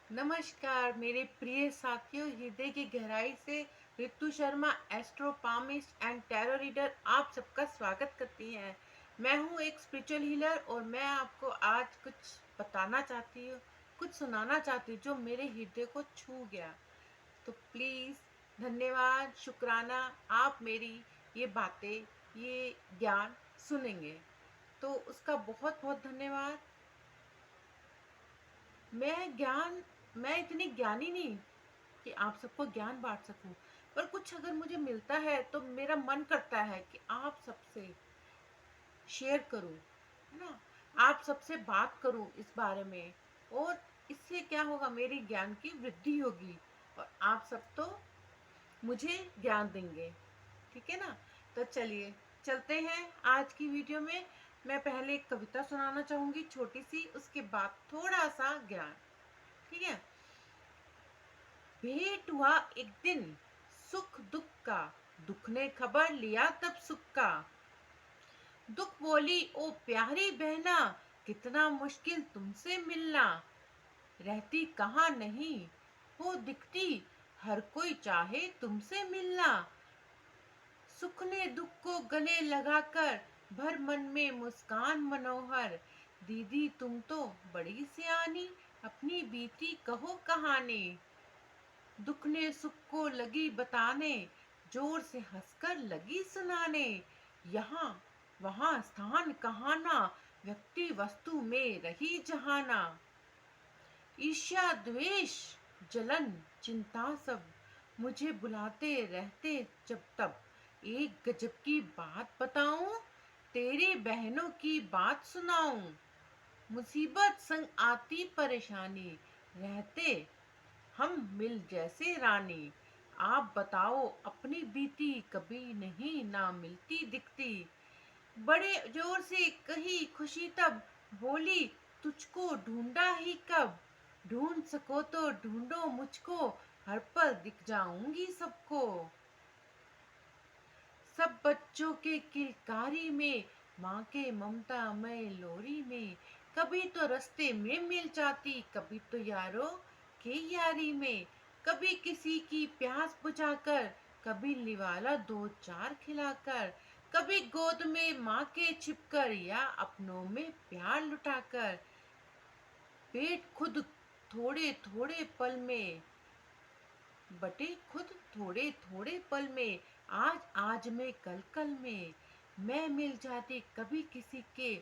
नमस्कार मेरे प्रिय साथियों, हृदय की गहराई से ऋतु शर्मा एस्ट्रोपामिस्ट एंड टैरो रीडर आप सबका स्वागत करती हैं। मैं हूं एक स्पिरिचुअल हीलर और मैं आपको आज कुछ बताना चाहती हूँ, कुछ सुनाना चाहती हूँ जो मेरे हृदय को छू गया। तो प्लीज़, धन्यवाद, शुक्राना, आप मेरी ये बातें, ये ज्ञान सुनेंगे तो उसका बहुत बहुत धन्यवाद। मैं इतनी ज्ञानी नहीं कि आप सबको ज्ञान बांट सकूं, पर कुछ अगर मुझे मिलता है तो मेरा मन करता है कि आप सबसे शेयर करूं, है ना। आप सबसे बात करूं इस बारे में, और इससे क्या होगा, मेरी ज्ञान की वृद्धि होगी और आप सब तो मुझे ज्ञान देंगे। ठीक है ना। तो चलिए चलते हैं आज की वीडियो में। मैं पहले एक कविता सुनाना चाहूंगी छोटी सी, उसके बाद थोड़ा सा ज्ञान। ठीक है। भेंट हुआ एक दिन सुख दुख का, दुख ने खबर लिया तब सुख का। दुख बोली ओ प्यारी बहना, कितना मुश्किल तुमसे मिलना। रहती कहाँ नहीं हो दिखती, हर कोई चाहे तुमसे मिलना। सुख ने दुख को गले लगाकर, भर मन में मुस्कान मनोहर। दीदी तुम तो बड़ी सियानी, अपनी बीती कहो कहानी। दुख ने सुख को लगी बताने, जोर से हंसकर लगी सुनाने। यहाँ वहाँ स्थान कहाना, व्यक्ति वस्तु में रही जहाना। ईर्ष्या द्वेष जलन चिंता सब, मुझे बुलाते रहते जब तब। एक गजब की बात बताऊं, तेरी बहनों की बात सुनाऊं। मुसीबत संग आती परेशानी, रहते हम मिल जैसे रानी। आप बताओ अपनी बीती, कभी नहीं ना मिलती दिखती। बड़े जोर से कही खुशी तब, बोली तुझको ढूंढा ही कब। ढूंढ सको तो ढूंढो मुझको, हर पल दिख जाऊंगी सबको। सब बच्चों के किलकारी में, माँ के ममता मय लोरी में। कभी तो रास्ते में मिल जाती, कभी तो यारों के यारी में। कभी किसी की प्यास बुझाकर, कभी निवाला दो चार खिलाकर। कभी गोद में माँ के छिपकर, या अपनों में प्यार लुटाकर। पेट खुद थोड़े थोड़े पल में बटे, खुद थोड़े थोड़े पल में। आज आज में कल कल में, मैं मिल जाती कभी किसी के,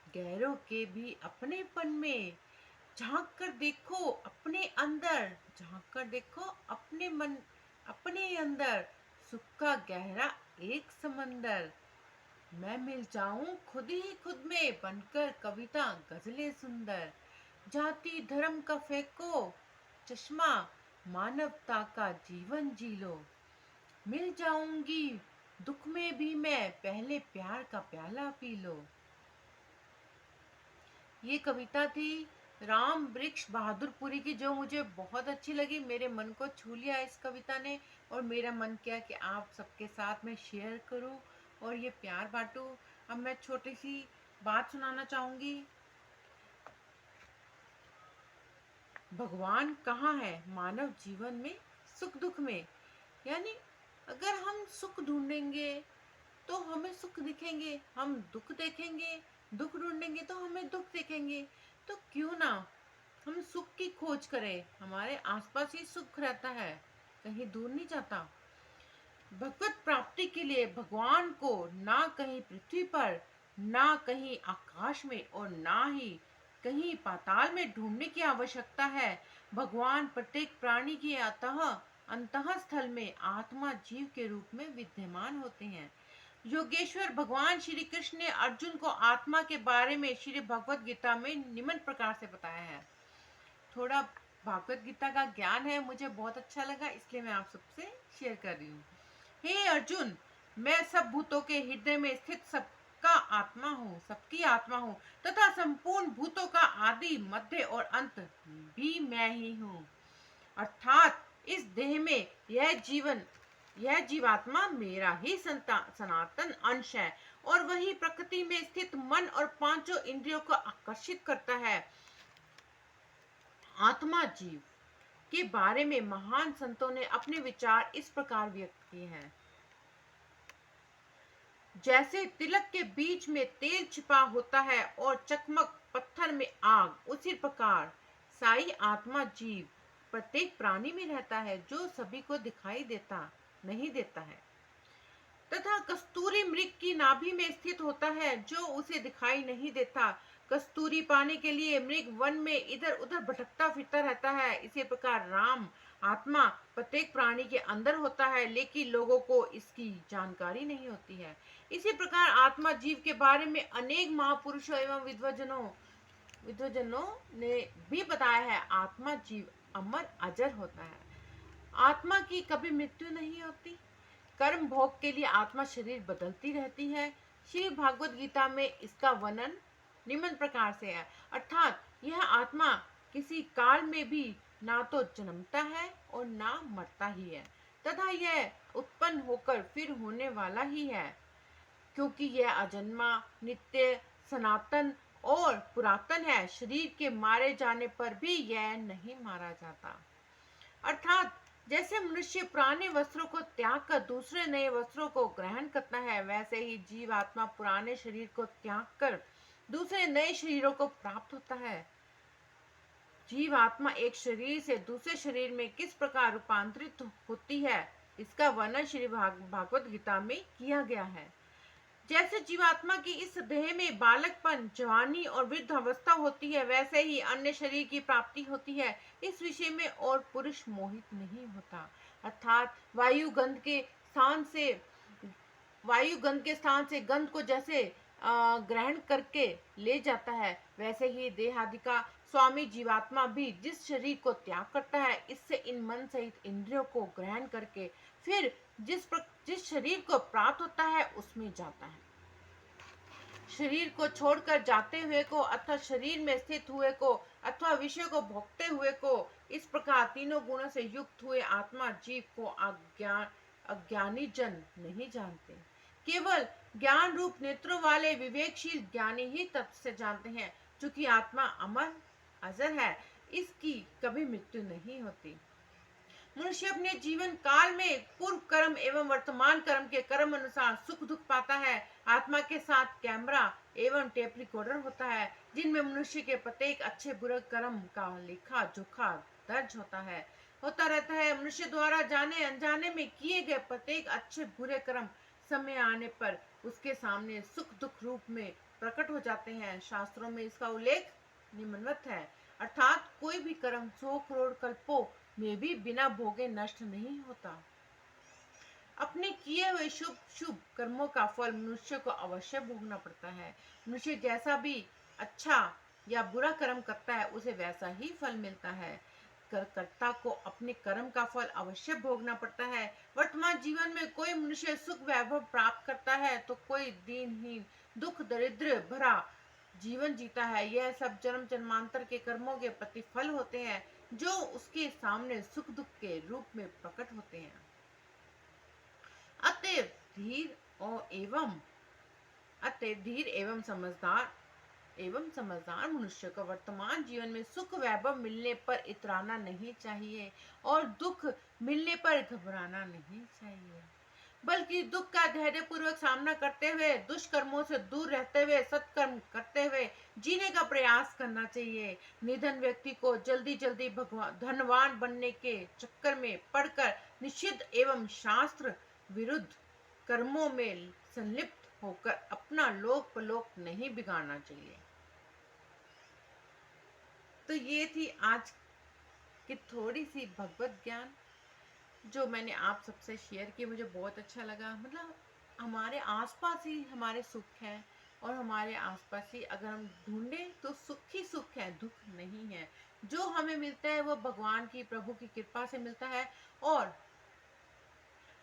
गैरों के भी अपनेपन में। झांक कर देखो अपने अंदर, झांक कर देखो अपने मन, अपने अंदर। सुख का गहरा एक समंदर। मैं मिल जाऊं खुद ही खुद में, बनकर कविता गजलें सुंदर। जाति धर्म का फेंको चश्मा, मानवता का जीवन जी लो। मिल जाऊंगी दुख में भी मैं, पहले प्यार का प्याला पी लो। ये कविता थी राम वृक्ष बहादुरपुरी की, जो मुझे बहुत अच्छी लगी। मेरे मन को छू लिया इस कविता ने, और मेरा मन किया कि आप सबके साथ मैं शेयर करूं और ये प्यार बांटूं। अब मैं छोटी सी बात सुनाना चाहूंगी। भगवान कहाँ है मानव जीवन में, सुख दुख में। यानी अगर हम सुख ढूंढेंगे तो हमें सुख दिखेंगे, हम दुख देखेंगे, दुख ढूंढेंगे तो हमें दुख दिखेंगे। तो क्यों ना हम सुख की खोज करें, हमारे आसपास ही सुख रहता है, कहीं दूर नहीं जाता। भगवत प्राप्ति के लिए भगवान को ना कहीं पृथ्वी पर, ना कहीं आकाश में, और ना ही कहीं पाताल में ढूंढने की आवश्यकता है। भगवान प्रत्येक प्राणी के अंतः स्थल में आत्मा जीव के रूप में विद्यमान होते हैं। योगेश्वर भगवान श्री कृष्ण ने अर्जुन को आत्मा के बारे में श्री भगवत गीता में निम्न प्रकार से बताया है। थोड़ा भागवत गीता का ज्ञान है, मुझे बहुत अच्छा लगा, इसलिए मैं आप सबसे शेयर कर रही हूँ। हे अर्जुन, मैं सब भूतों के हृदय में स्थित सबका आत्मा हूँ, सबकी आत्मा हूँ, तथा संपूर्ण भूतों का आदि मध्य और अंत भी मैं ही हूँ। अर्थात इस देह में यह जीवात्मा मेरा ही सनातन अंश है, और वही प्रकृति में स्थित मन और पांचों इंद्रियों को आकर्षित करता है। आत्मा जीव के बारे में महान संतों ने अपने विचार इस प्रकार व्यक्त किए हैं। जैसे तिलक के बीच में तेल छिपा होता है और चकमक पत्थर में आग, उसी प्रकार साई आत्मा जीव प्रत्येक प्राणी में रहता है जो सभी को दिखाई देता नहीं देता है, तथा कस्तूरी मृग की नाभि में स्थित होता है जो उसे दिखाई नहीं देता। कस्तूरी पाने के लिए मृग वन में इधर उधर भटकता फिरता रहता है। इसी प्रकार राम आत्मा प्रत्येक प्राणी के अंदर होता है, लेकिन लोगों को इसकी जानकारी नहीं होती है। इसी प्रकार आत्मा जीव के बारे में अनेक महापुरुषों एवं विद्वजनों ने भी बताया है। आत्मा जीव अमर अजर होता है। आत्मा की कभी मृत्यु नहीं होती। कर्म भोग के लिए आत्मा शरीर बदलती रहती है। श्री भागवत गीता में इसका वर्णन निम्न प्रकार से है, अर्थात यह आत्मा किसी काल में भी ना तो जन्मता है और ना मरता ही है, तथा यह उत्पन्न होकर फिर होने वाला ही है, क्योंकि यह अजन्मा, नित्य, सनातन और पुरातन है। शरीर के मारे जाने पर भी यह नहीं मारा जाता। अर्थात जैसे मनुष्य पुराने वस्त्रों को त्याग कर दूसरे नए वस्त्रों को ग्रहण करता है, वैसे ही जीवात्मा पुराने शरीर को त्याग कर दूसरे नए शरीरों को प्राप्त होता है। जीवात्मा एक शरीर से दूसरे शरीर में किस प्रकार रूपांतरित होती है, इसका वर्णन श्री भागवत गीता में किया गया है। जैसे जीवात्मा की इस देह में बालकपन, जवानी और वृद्ध अवस्था होती है, वैसे ही अन्य शरीर की प्राप्ति होती है। इस विषय में और पुरुष मोहित नहीं होता। अर्थात वायु गंध के स्थान से गंध को जैसे ग्रहण करके ले जाता है, वैसे ही देहादि का स्वामी जीवात्मा भी जिस शरीर को त्याग करता है, इससे इन मन सहित इंद्रियों को ग्रहण करके फिर जिस शरीर को प्राप्त होता है उसमें जाता है। शरीर को छोड़कर जाते हुए को अथवा शरीर में स्थित हुए को अथवा विषय को भोगते हुए को, इस प्रकार तीनों गुणों से युक्त हुए आत्मा जीव को अज्ञानी जन नहीं जानते। केवल ज्ञान रूप नेत्रों वाले विवेकशील ज्ञानी ही तत्व से जानते हैं। चूंकि आत्मा अमर अजर है, इसकी कभी मृत्यु नहीं होती। मनुष्य अपने जीवन काल में पूर्व कर्म एवं वर्तमान कर्म के कर्म अनुसार सुख दुख पाता है। आत्मा के साथ कैमरा एवं टेप रिकॉर्डर होता है, जिनमें मनुष्य के प्रत्येक अच्छे बुरे कर्म का लेखा जोखा दर्ज होता रहता है। मनुष्य द्वारा जाने अनजाने में किए गए प्रत्येक अच्छे बुरे कर्म समय आने पर उसके सामने सुख दुख रूप में प्रकट हो जाते हैं। शास्त्रों में इसका उल्लेख निम्नवत है, अर्थात कोई भी कर्म 100 करोड़ कल्पों में भी बिना भोगे नष्ट नहीं होता। अपने किए हुए शुभ शुभ कर्मों का फल मनुष्य को अवश्य भोगना पड़ता है। मनुष्य जैसा भी अच्छा या बुरा कर्म करता है, उसे वैसा ही फल मिलता है। कर्ता को अपने कर्म का फल अवश्य भोगना पड़ता है। वर्तमान जीवन में कोई मनुष्य सुख वैभव प्राप्त करता है तो कोई दीनहीन दुख दरिद्र भरा जीवन जीता है। यह सब जन्म जन्मांतर के कर्मों के प्रतिफल होते हैं, जो उसके सामने सुख दुख के रूप में प्रकट होते हैं। अतएव धीर एवं समझदार मनुष्य को वर्तमान जीवन में सुख वैभव मिलने पर इतराना नहीं चाहिए और दुख मिलने पर घबराना नहीं चाहिए, बल्कि दुख का धैर्यपूर्वक सामना करते हुए, दुष्कर्मों से दूर रहते हुए, सत्कर्म करते हुए जीने का प्रयास करना चाहिए। निधन व्यक्ति को जल्दी जल्दी धनवान बनने के चक्कर में पड़कर निषिद्ध एवं शास्त्र विरुद्ध कर्मों में संलिप्त होकर अपना लोक परलोक नहीं बिगाड़ना चाहिए। तो ये थी आज की थोड़ी सी भगवत ज्ञान जो मैंने आप सबसे शेयर की। मुझे बहुत अच्छा लगा। मतलब हमारे आसपास ही हमारे सुख है, और हमारे आसपास ही अगर हम ढूंढें तो सुख ही सुख है, दुख नहीं है। जो हमें मिलता है वो भगवान की प्रभु की कृपा से मिलता है, और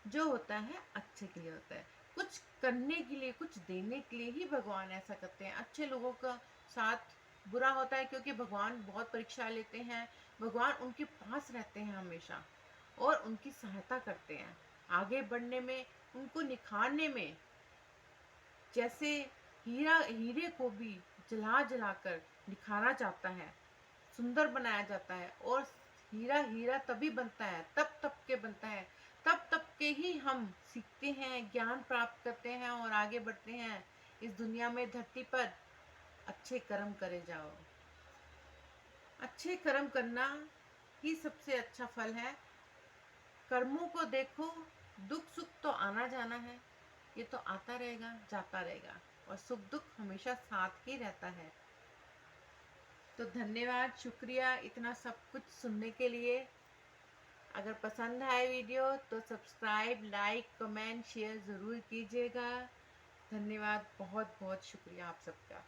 जो होता है अच्छे के लिए होता है। कुछ करने के लिए, कुछ देने के लिए ही भगवान ऐसा करते हैं। अच्छे लोगों का साथ बुरा होता है क्योंकि भगवान बहुत परीक्षा लेते हैं। भगवान उनके पास रहते हैं हमेशा और उनकी सहायता करते हैं आगे बढ़ने में, उनको निखारने में। जैसे हीरे को भी जला जला कर निखारा जाता है, सुंदर बनाया जाता है, और हीरा हीरा तभी बनता है, तब तब के बनता है, तब तब के ही हम सीखते हैं, ज्ञान प्राप्त करते हैं और आगे बढ़ते हैं इस दुनिया में, धरती पर। अच्छे कर्म करे जाओ, अच्छे कर्म करना ही सबसे अच्छा फल है। कर्मों को देखो, दुख सुख तो आना जाना है, ये तो आता रहेगा जाता रहेगा, और सुख दुख हमेशा साथ ही रहता है। तो धन्यवाद, शुक्रिया इतना सब कुछ सुनने के लिए। अगर पसंद आए वीडियो तो सब्सक्राइब, लाइक, कमेंट, शेयर ज़रूर कीजिएगा। धन्यवाद, बहुत बहुत शुक्रिया आप सबका।